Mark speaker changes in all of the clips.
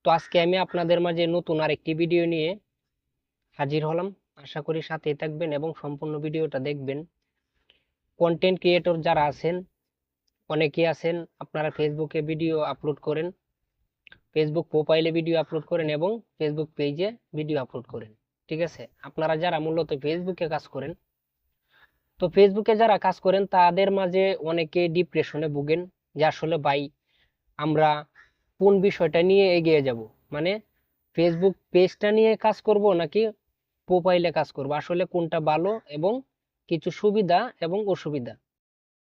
Speaker 1: তো আজকে আমি আপনাদের মাঝে নতুন আরেকটি ভিডিও নিয়ে হাজির হলাম। আশা করি সাথেই থাকবেন এবং সম্পূর্ণ ভিডিওটা দেখবেন। কন্টেন্ট ক্রিয়েটর যারা আছেন, অনেকেই আছেন আপনারা ফেসবুকে ভিডিও আপলোড করেন, ফেসবুক প্রোফাইলে ভিডিও আপলোড করেন এবং ফেসবুক পেজে ভিডিও আপলোড করেন। ঠিক আছে, আপনারা যারা মূলত ফেসবুকে কাজ করেন, তো ফেসবুকে যারা কাজ করেন তাদের মাঝে অনেকে ডিপ্রেশনে ভুগেন যে আসলে ভাই আমরা কোন বিষয়টা নিয়ে এগিয়ে যাব, মানে ফেসবুক পেজটা নিয়ে কাজ করব নাকি প্রোফাইলে কাজ করব, আসলে কোনটা ভালো এবং কিছু সুবিধা এবং অসুবিধা।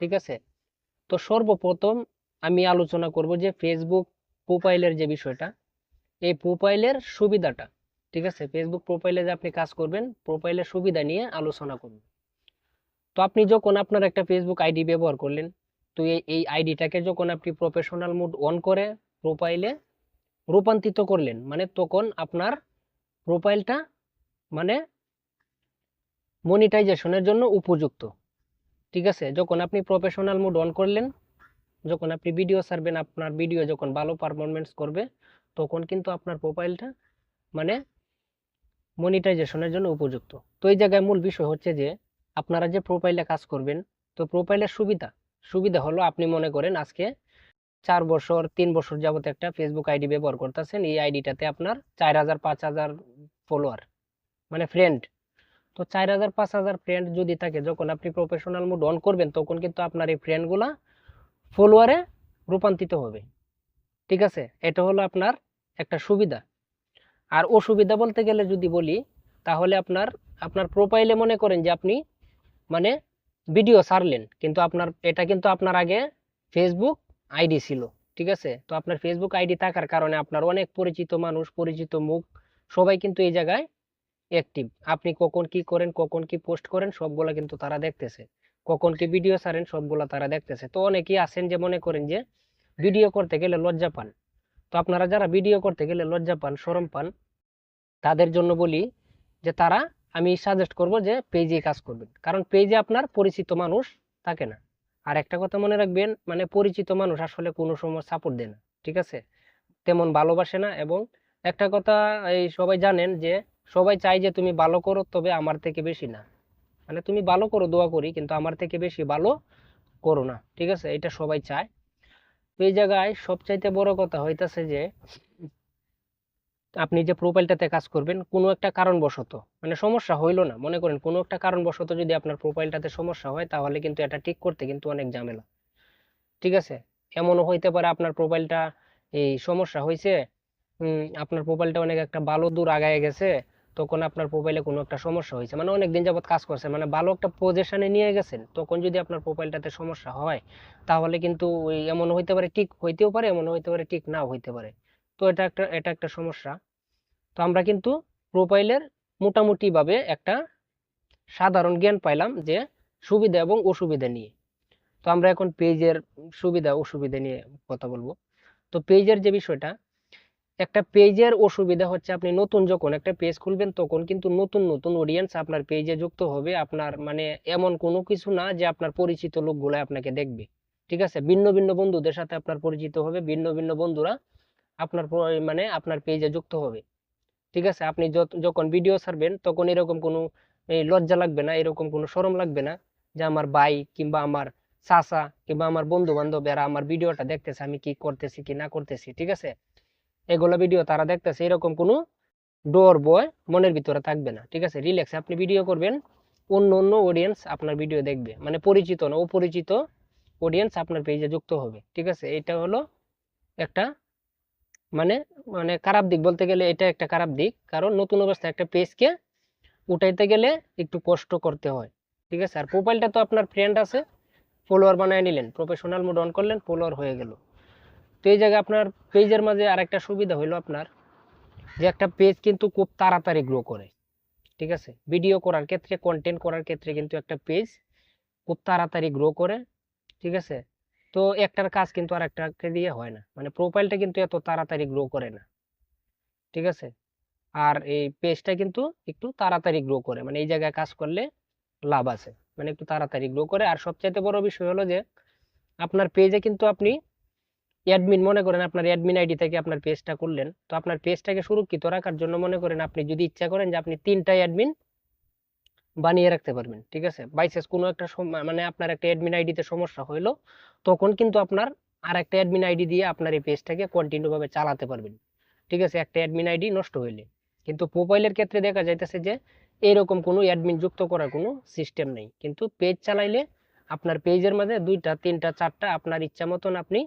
Speaker 1: ঠিক আছে, তো সর্বপ্রথম আমি আলোচনা করব যে ফেসবুক প্রোফাইলের যে বিষয়টা, এই প্রোফাইলের সুবিধাটা। ঠিক আছে, ফেসবুক প্রোফাইলে যে আপনি কাজ করবেন প্রোফাইলের সুবিধা নিয়ে আলোচনা করব। তো আপনি যখন আপনার একটা ফেসবুক আইডি ব্যবহার করলেন, তো এই আইডিটাকে যখন আপনি প্রফেশনাল মোড অন করে প্রোফাইলে রূপান্তরিত করলেন, মানে তখন আপনার প্রোফাইলটা মানে মনিটাইজেশনের জন্য উপযুক্ত। ঠিক আছে, যখন আপনি প্রফেশনাল মোড অন করলেন, যখন আপনি ভিডিও ছাড়বেন, আপনার ভিডিও যখন ভালো পারফরমেন্স করবে, তখন কিন্তু আপনার প্রোফাইলটা মানে মনিটাইজেশনের জন্য উপযুক্ত। তো এই জায়গায় মূল বিষয় হচ্ছে যে আপনারা যে প্রোফাইলে কাজ করবেন, তো প্রোফাইলের সুবিধা সুবিধা হলো আপনি মনে করেন আজকে 4 বছর 3 বছর যাবত একটা ফেসবুক আইডি ব্যবহার করতেছেন, এই আইডিটাতে আপনার 4000 5000 ফলোয়ার মানে ফ্রেন্ড। তো 4000 5000 ফ্রেন্ড যদি থাকে, যখন আপনি প্রফেশনাল মোড অন করবেন তখন কিন্তু আপনার এই ফ্রেন্ডগুলা ফলোয়ারে রূপান্তরিত হবে। ঠিক আছে, এটা হলো আপনার একটা সুবিধা। আর অসুবিধা বলতে গেলে যদি বলি, তাহলে আপনার আপনার প্রোফাইলে মনে করেন যে আপনি মানে ভিডিও ছাড়লেন, কিন্তু আপনার এটা কিন্তু আপনার আগে ফেসবুক আইডি ছিল। ঠিক আছে, তো আপনার ফেসবুক আইডি থাকার কারণে আপনার অনেক পরিচিত মানুষ, পরিচিত মুখ সবাই কিন্তু এই জায়গায় অ্যাক্টিভ। আপনি কখন কি করেন, কখন কি পোস্ট করেন, সবগুলা কিন্তু তারা দেখতেছে। কখন কি ভিডিও ছাড়েন, সবগুলা তারা দেখতেছে। তো অনেকেই আছেন যে মনে করেন যে ভিডিও করতে গেলে লজ্জা পান। তো আপনারা যারা ভিডিও করতে গেলে লজ্জা পান, শরম পান, তাদের জন্য বলি যে তারা, আমি সাজেস্ট করব যে পেজে কাজ করবেন, কারণ পেজে আপনার পরিচিত মানুষ থাকে না। আর একটা কথা মনে রাখবেন, মানে পরিচিত মানুষ আসলে কোনো সময় সাপোর্ট দেয় না। ঠিক আছে, তেমন ভালোবাসে না। এবং একটা কথা এই সবাই জানেন যে সবাই চায় যে তুমি ভালো করো, তবে আমার থেকে বেশি না। মানে তুমি ভালো করো, দোয়া করি, কিন্তু আমার থেকে বেশি ভালো করো না। ঠিক আছে, এটা সবাই চায়। তো এই জায়গায় সবচাইতে বড় কথা হইতাছে যে আপনি যে প্রোফাইলটাতে কাজ করবেন, কোনো একটা কারণবশত মানে সমস্যা হইলো না, মনে করেন কোনো একটা কারণবশত যদি আপনার প্রোফাইলটাতে সমস্যা হয়, তাহলে কিন্তু এটা ঠিক করতে কিন্তু অনেক ঝামেলা। ঠিক আছে, এমনও হইতে পারে আপনার প্রোফাইলটা এই সমস্যা হয়েছে, আপনার প্রোফাইলটা অনেক একটা ভালো দূর আগায় গেছে, তখন আপনার প্রোফাইলে কোনো একটা সমস্যা হয়েছে, মানে অনেক দিন যাবত কাজ করছেন, মানে ভালো একটা পজিশনে নিয়ে গেছেন, তখন যদি আপনার প্রোফাইলটাতে সমস্যা হয়, তাহলে কিন্তু ওই এমন হইতে পারে, ঠিক হইতেও পারে, এমন হইতে পারে ঠিক নাও হইতে পারে। তো এটা একটা সমস্যা। তো আমরা কিন্তু প্রোফাইলের মোটামুটি ভাবে একটা সাধারণ জ্ঞান পাইলাম যে সুবিধা এবং অসুবিধা নিয়ে। তো আমরা এখন পেজের সুবিধা অসুবিধা নিয়ে কথা বলবো। তো পেজের যে বিষয়টা, একটা পেজের অসুবিধা হচ্ছে আপনি নতুন যখন একটা পেজ খুলবেন, তখন কিন্তু নতুন নতুন অডিয়েন্স আপনার পেজে যুক্ত হবে। আপনার মানে এমন কোনো কিছু না যে আপনার পরিচিত লোকগুলো আপনাকে দেখবে। ঠিক আছে, ভিন্ন ভিন্ন বন্ধুদের সাথে আপনার পরিচিত হবে, ভিন্ন ভিন্ন বন্ধুরা আপনার মানে আপনার পেজে যুক্ত হবে। ঠিক আছে, আপনি যখন ভিডিও ছাড়বেন তখন এরকম কোনো এই লজ্জা লাগবে না, এরকম কোনো শরম লাগবে না যে আমার ভাই কিংবা আমার চাচা কিংবা আমার বন্ধু বান্ধব এরা আমার ভিডিওটা দেখতেছে, আমি কি করতেছি কি না করতেছি। ঠিক আছে, এগুলো ভিডিও তারা দেখতেছে, এরকম কোনো ডর ভয় মনের ভিতরে থাকবে না। ঠিক আছে, রিল্যাক্সে আপনি ভিডিও করবেন, অন্য অন্য অডিয়েন্স আপনার ভিডিও দেখবে, মানে পরিচিত না অপরিচিত অডিয়েন্স আপনার পেজে যুক্ত হবে। ঠিক আছে, এটা হলো একটা মানে মানে খারাপ দিক বলতে গেলে, এটা একটা খারাপ দিক, কারণ নতুন অবস্থায় একটা পেজকে উঠাইতে গেলে একটু কষ্ট করতে হয়। ঠিক আছে, আর প্রোফাইলটা তো আপনার ফ্রেন্ড আছে, ফলোয়ার বানিয়ে নিলেন, প্রফেশনাল মোড অন করলেন, ফলোয়ার হয়ে গেল। তো এই জায়গায় আপনার পেজের মাঝে আরেকটা সুবিধা হইলো আপনার, যে একটা পেজ কিন্তু খুব তাড়াতাড়ি গ্রো করে। ঠিক আছে, ভিডিও করার ক্ষেত্রে, কন্টেন্ট করার ক্ষেত্রে কিন্তু একটা পেজ খুব তাড়াতাড়ি গ্রো করে। ঠিক আছে, তো একটার কাজ কিন্তু আর একটাকে দিয়ে হয় না, মানে প্রোফাইলটা কিন্তু এত তাড়াতাড়ি গ্রো করে না। ঠিক আছে, আর এই পেজটা কিন্তু একটু তাড়াতাড়ি গ্রো করে, মানে এই জায়গায় কাজ করলে লাভ আছে, মানে একটু তাড়াতাড়ি গ্রো করে। আর সবচাইতে বড় বিষয় হলো যে আপনার পেজে কিন্তু আপনি অ্যাডমিন মনে করেন আপনার অ্যাডমিন আইডি থেকে আপনার পেজটা করলেন, তো আপনার পেজটাকে সুরক্ষিত রাখার জন্য মনে করেন আপনি যদি ইচ্ছা করেন যে আপনি 3টা অ্যাডমিন বানিয়ে রাখতে পারবেন। ঠিক আছে, বাইচান্স কোনো একটা মানে আপনার একটা অ্যাডমিন আইডিতে সমস্যা হইলো, তখন কিন্তু আপনার আর একটা অ্যাডমিন আইডি দিয়ে আপনার এই পেজটাকে কন্টিনিউ ভাবে চালাতে পারবেন। ঠিক আছে, একটা অ্যাডমিন আইডি নষ্ট হইলে। কিন্তু প্রোফাইলের ক্ষেত্রে দেখা যাইতেছে যে এরকম কোনো অ্যাডমিন যুক্ত করার কোনো সিস্টেম নেই, কিন্তু পেজ চালাইলে আপনার পেজের মাঝে 2টা 3টা 4টা আপনার ইচ্ছা মতন আপনি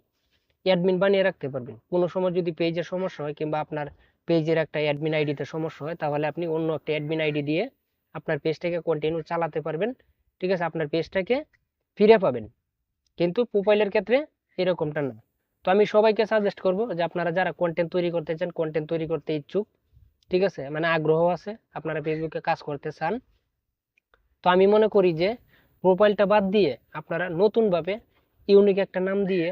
Speaker 1: অ্যাডমিন বানিয়ে রাখতে পারবেন। কোনো সময় যদি পেজের সমস্যা হয় কিংবা আপনার পেজের একটা অ্যাডমিন আইডিতে সমস্যা হয়, তাহলে আপনি অন্য একটা অ্যাডমিন আইডি দিয়ে আপনার পেজটাকে কন্টিনিউ চালাতে পারবেন। ঠিক আছে, আপনার পেজটাকে ফিরে পাবেন। কিন্তু প্রোফাইলের ক্ষেত্রে এরকমটা না। তো আমি সবাইকে সাজেস্ট করব যে আপনারা যারা কন্টেন্ট তৈরি করতে চান, কন্টেন্ট তৈরি করতে ইচ্ছুক, ঠিক আছে, মানে আগ্রহ আছে, আপনারা ফেসবুকে কাজ করতে চান, তো আমি মনে করি যে প্রোফাইলটা বাদ দিয়ে আপনারা নতুনভাবে ইউনিক একটা নাম দিয়ে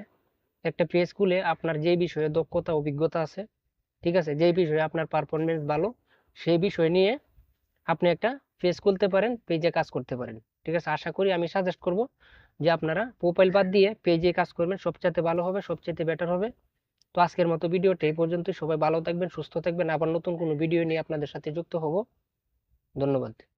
Speaker 1: একটা পেজ খুলে আপনার যে বিষয়ে দক্ষতা অভিজ্ঞতা আছে, ঠিক আছে, যেই বিষয়ে আপনার পারফরমেন্স ভালো, সেই বিষয় নিয়ে আপনি একটা পেজ খুলতে পারেন, পেজে কাজ করতে পারেন। ঠিক আছে, আশা করি আমি সাজেস্ট করব যে আপনারা প্রোফাইল বাদ দিয়ে পেজে কাজ করবেন, সবচাইতে ভালো হবে, সবচাইতে বেটার হবে। তো আজকের মতো ভিডিওটা এই পর্যন্তই। সবাই ভালো থাকবেন, সুস্থ থাকবেন, আবার নতুন কোনো ভিডিও নিয়ে আপনাদের সাথে যুক্ত হব। ধন্যবাদ।